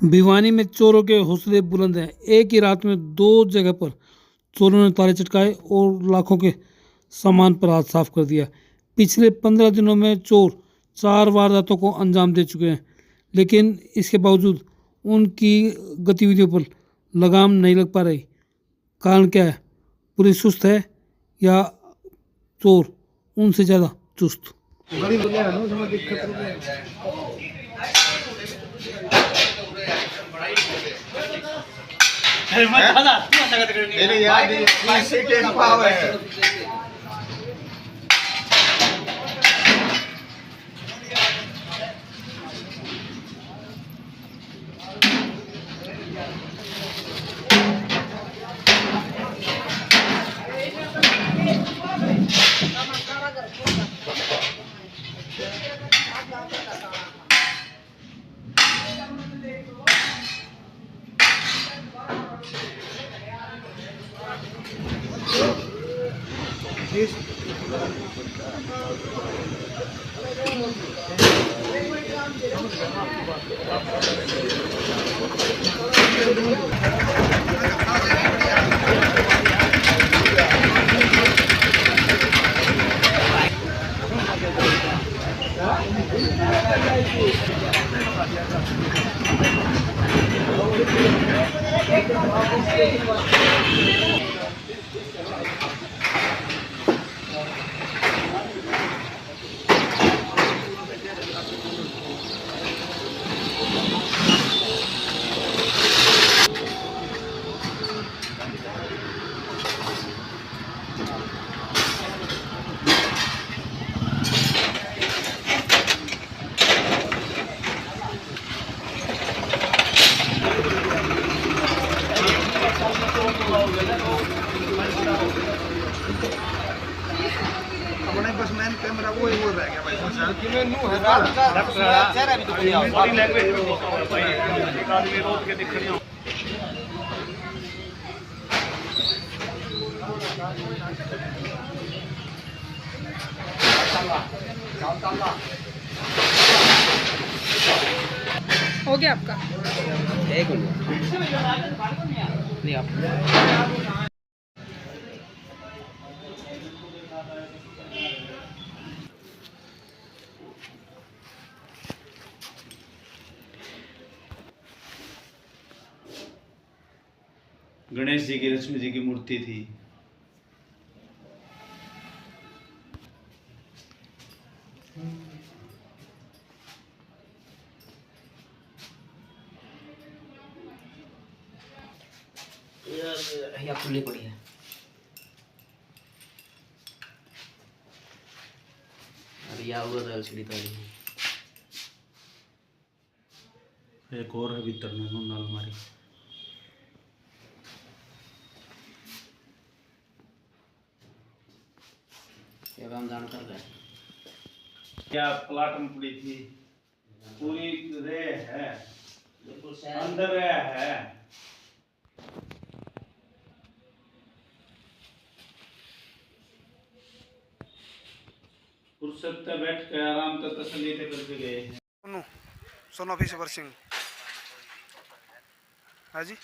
भिवानी में चोरों के हौसले बुलंद हैं। एक ही रात में दो जगह पर चोरों ने ताले चटकाए और लाखों के सामान पर हाथ साफ कर दिया। पिछले 15 दिनों में चोर 4 वारदातों को अंजाम दे चुके हैं, लेकिन इसके बावजूद उनकी गतिविधियों पर लगाम नहीं लग पा रही। कारण क्या है? पुलिस सुस्त है या चोर उनसे ज़्यादा चुस्त? अपने बस मैन कैमरा वो ही रह गया भाई। बॉडी लैंग्वेज में भाई एक आदमी रोक के दिख रही हो। हो गया आपका? एक नहीं आप गणेश जी की, लक्ष्मी जी की मूर्ति थी। या खुली पड़ी है। अरे या हुआ था एलसीडी तो एक और है भीतर में नून अलमारी। क्या काम जानकर गए? क्या प्लाट में पड़ी थी? पूरी रे है, अंदर रे है। फुर्सत से बैठ के आराम से तसल्ली से करके गए हैं। सोन ऑफिसर सिंह। हाँ जी,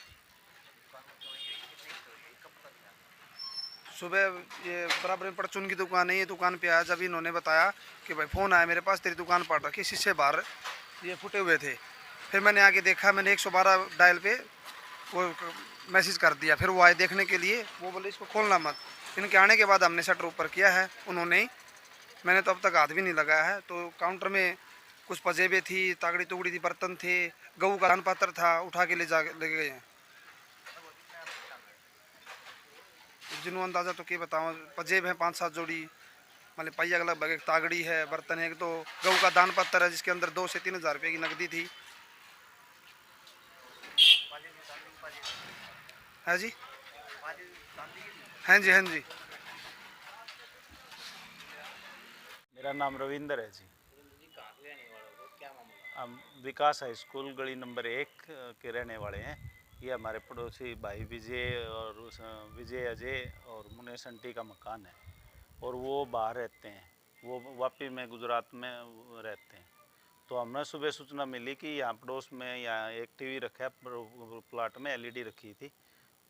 सुबह ये बराबर में परचून की दुकान है, ये दुकान पे आया। जब इन्होंने बताया कि भाई फ़ोन आया मेरे पास, तेरी दुकान पड़ रखी, शीशे बाहर ये फूटे हुए थे। फिर मैंने आके देखा, मैंने 112 डायल पे वो मैसेज कर दिया। फिर वो आए देखने के लिए, वो बोले इसको खोलना मत। इनके आने के बाद हमने शटर ऊपर किया है उन्होंने ही, मैंने तो अब तक हाथ भी नहीं लगाया है। तो काउंटर में कुछ पजेबें थी, तागड़ी तुगड़ी थी, बर्तन थे, गऊ का दान पात्र था, उठा के ले गए हैं। जिन्हों अंदाज़ा तो क्या बताऊँ, पजेब हैं 5-7 जोड़ी, मतलब पहिया लगभग, एक तागड़ी है, बर्तन है, एक तो गऊ का दान पत्र है जिसके अंदर 2 से 3 हज़ार रुपये की नकदी थी। है जी, हाँ जी, हाँ जी। मेरा नाम रविंदर है जी। हम विकास हाई स्कूल गली नंबर 1 के रहने वाले हैं। ये हमारे पड़ोसी भाई विजय और विजय, अजय और मुनेश आंटी का मकान है और वो बाहर रहते हैं। वो वापी में, गुजरात में रहते हैं। तो हमने सुबह सूचना मिली कि यहाँ पड़ोस में यहाँ एक टीवी रखा है, प्लाट में एलईडी रखी थी।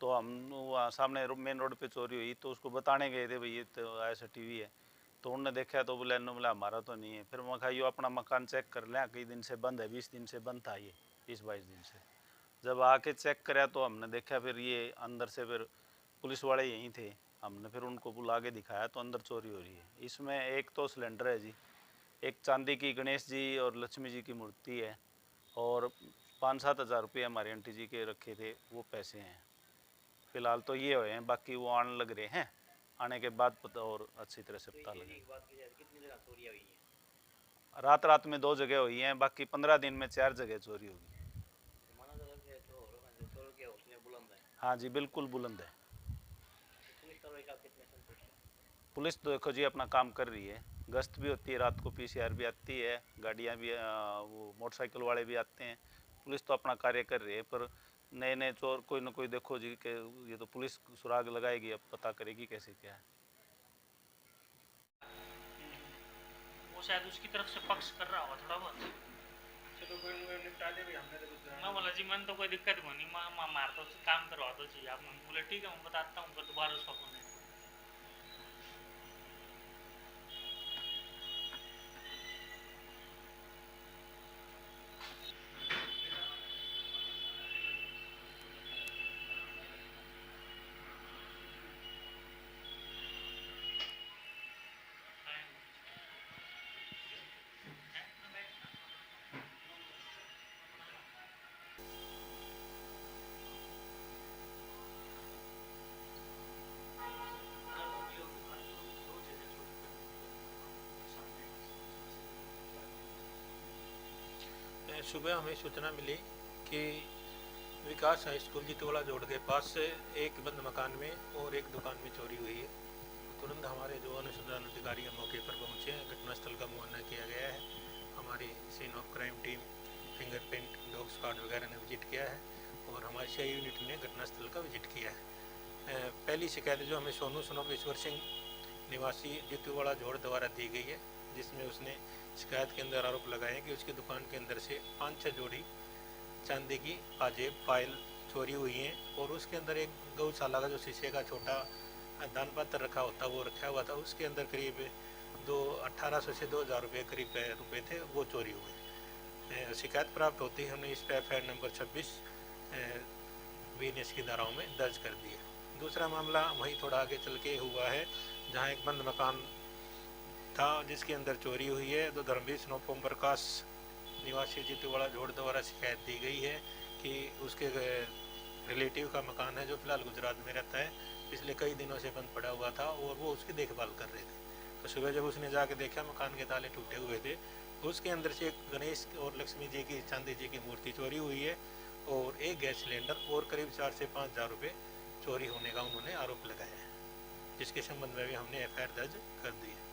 तो हम वहाँ सामने मेन रोड पे चोरी हुई, तो उसको बताने गए थे भाई ये तो ऐसा टीवी है। तो उनने देखा तो बोले इन्होंने बोला हमारा तो नहीं है। फिर मैं कहा यो अपना मकान चेक कर लें, कई दिन से बंद है, 20 दिन से बंद था ये, 20-22 दिन से। जब आके चेक कराया तो हमने देखा फिर ये अंदर से, फिर पुलिस वाले यहीं थे, हमने फिर उनको बुला के दिखाया तो अंदर चोरी हो रही है। इसमें एक तो सिलेंडर है जी, एक चांदी की गणेश जी और लक्ष्मी जी की मूर्ति है, और 5-7 हज़ार रुपये हमारे आंटी जी के रखे थे, वो पैसे हैं। फिलहाल तो ये हुए हैं, बाकी वो आने लग रहे हैं, आने के बाद पता और अच्छी तरह से पता लगेगा। रात रात में 2 जगह हुई हैं, बाकी 15 दिन में 4 जगह चोरी होगी। हाँ जी, बिल्कुल बुलंद है। पुलिस तो देखो जी अपना काम कर रही है, गश्त भी होती है, रात को पीसीआर भी आती है, गाड़ियाँ भी, वो मोटरसाइकिल वाले भी आते हैं। पुलिस तो अपना कार्य कर रही है, पर नए नए चोर कोई ना कोई देखो जी के ये तो पुलिस सुराग लगाएगी, अब पता करेगी कैसे क्या है। वो शायद उसकी तरफ से पक्ष कर रहा होगा थोड़ा बहुत। मैं बोला जी मैंने तो कोई दिक्कत नहीं, मैं मारता हूँ, काम करवा दो जी आप। मैं बोले ठीक है, मैं बताता हूँ, दोबारा उसका फोन है। सुबह हमें सूचना मिली कि विकास हाई स्कूल जितवाड़ा जोड़ के पास से एक बंद मकान में और एक दुकान में चोरी हुई है। तुरंत हमारे जो अनुसंधान अधिकारी मौके पर पहुंचे हैं, घटनास्थल का मुआयना किया गया है। हमारी scene of crime team, fingerprint, dog squad वगैरह ने विजिट किया है और हमारी सीआई यूनिट ने घटनास्थल का विजिट किया है। पहली शिकायत जो हमें सोनू सनोप ईश्वर सिंह निवासी जितवाड़ा जोड़ द्वारा दी गई है, जिसमें उसने शिकायत के अंदर आरोप लगाए कि उसकी दुकान के अंदर से 5-6 जोड़ी चांदी की पाजेब पायल चोरी हुई हैं और उसके अंदर एक गौशाला का जो शीशे का छोटा दान पात्र रखा होता वो रखा हुआ था, उसके अंदर करीब 1800 से 2000 रुपये करीब रुपये थे, वो चोरी हुए। शिकायत प्राप्त होती है, हमने इस पर एफ नंबर 26 बीएनएस की धाराओं में दर्ज कर दी है। दूसरा मामला वहीं थोड़ा आगे चल के हुआ है, जहाँ एक बंद मकान था जिसके अंदर चोरी हुई है। तो धर्मवीर स्नोप ओम प्रकाश निवासी जितवाड़ा जोड़ द्वारा शिकायत दी गई है कि उसके रिलेटिव का मकान है जो फिलहाल गुजरात में रहता है, पिछले कई दिनों से बंद पड़ा हुआ था और वो उसकी देखभाल कर रहे थे। तो सुबह जब उसने जाके देखा मकान के ताले टूटे हुए थे, उसके अंदर से एक गणेश और लक्ष्मी जी की चांदी जी की मूर्ति चोरी हुई है और एक गैस सिलेंडर और करीब 4 से 5 हज़ार रुपये चोरी होने का उन्होंने आरोप लगाया है, जिसके संबंध में भी हमने एफआईआर दर्ज कर दी है।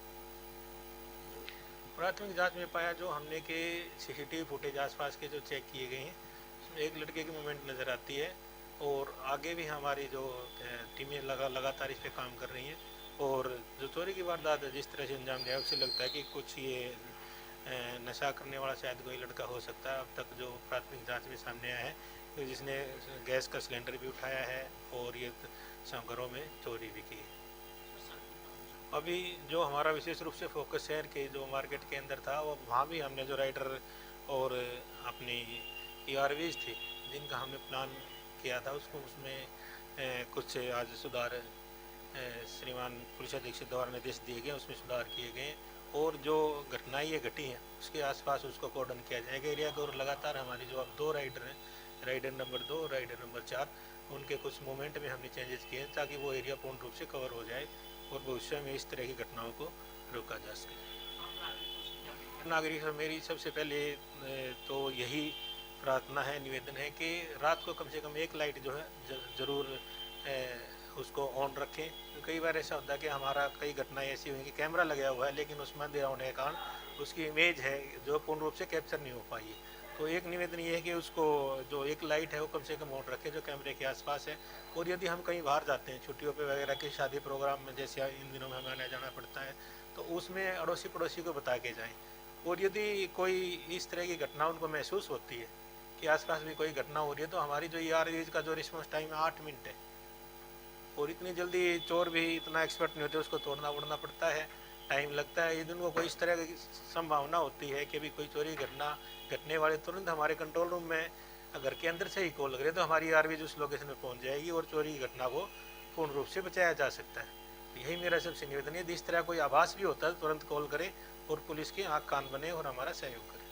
प्राथमिक जांच में पाया जो हमने के सीसीटीवी फुटेज आसपास के जो चेक किए गए हैं, उसमें एक लड़के की मूवमेंट नज़र आती है और आगे भी हमारी जो टीमें लगातार इस पर काम कर रही हैं और जो चोरी की वारदात है जिस तरह से अंजाम दिया उससे लगता है कि कुछ ये नशा करने वाला शायद कोई लड़का हो सकता है। अब तक जो प्राथमिक जांच में सामने आया है तो जिसने गैस का सिलेंडर भी उठाया है और ये घरों में चोरी भी की है। अभी जो हमारा विशेष रूप से फोकस शहर के जो मार्केट के अंदर था, वो वहाँ भी हमने जो राइडर और अपनी ERVs थी जिनका हमने प्लान किया था, उसको उसमें कुछ आज सुधार श्रीमान पुलिस अधीक्षक द्वारा निर्देश दिए गए, उसमें सुधार किए गए और जो घटनाएं ये घटी हैं उसके आसपास उसको कोर्डन किया जाएगा एरिया को। और लगातार हमारी जो अब 2 राइडर हैं, राइडर नंबर 2 और राइडर नंबर 4, उनके कुछ मूवमेंट में हमने चेंजेस किए हैं ताकि वो एरिया पूर्ण रूप से कवर हो जाए और भविष्य में इस तरह की घटनाओं को रोका जा सके। नागरिक मेरी सबसे पहले तो यही प्रार्थना है, निवेदन है कि रात को कम से कम एक लाइट जो है ज़रूर उसको ऑन रखें। तो कई बार ऐसा होता है कि हमारा कई घटनाएं ऐसी हुई कि कैमरा लगा हुआ है लेकिन उसमें अंधेरा होने के कारण उसकी इमेज है जो पूर्ण रूप से कैप्चर नहीं हो पाई है। तो एक निवेदन ये है कि उसको जो एक लाइट है वो कम से कम ऑन रखें जो कैमरे के आसपास है। और यदि हम कहीं बाहर जाते हैं छुट्टियों पे वगैरह के शादी प्रोग्राम में, जैसे इन दिनों में हमें आना जाना पड़ता है, तो उसमें अड़ोसी पड़ोसी को बता के जाएं। और यदि कोई इस तरह की घटना उनको महसूस होती है कि आसपास भी कोई घटना हो रही है, तो हमारी जो ERVs का जो रिस्पॉन्स टाइम है 8 मिनट है। और इतनी जल्दी चोर भी इतना एक्सपर्ट नहीं होते, उसको तोड़ना उड़ना पड़ता है, टाइम लगता है। यदि उनको कोई इस तरह की संभावना होती है कि भी कोई चोरी घटना घटने वाले, तुरंत हमारे कंट्रोल रूम में घर के अंदर से ही कॉल करे तो हमारी ERVs उस लोकेशन में पहुंच जाएगी और चोरी की घटना को पूर्ण रूप से बचाया जा सकता है। यही मेरा सबसे निवेदन है, यदि इस तरह कोई आभास भी होता है तुरंत कॉल करें और पुलिस की आँख कान बने और हमारा सहयोग करें।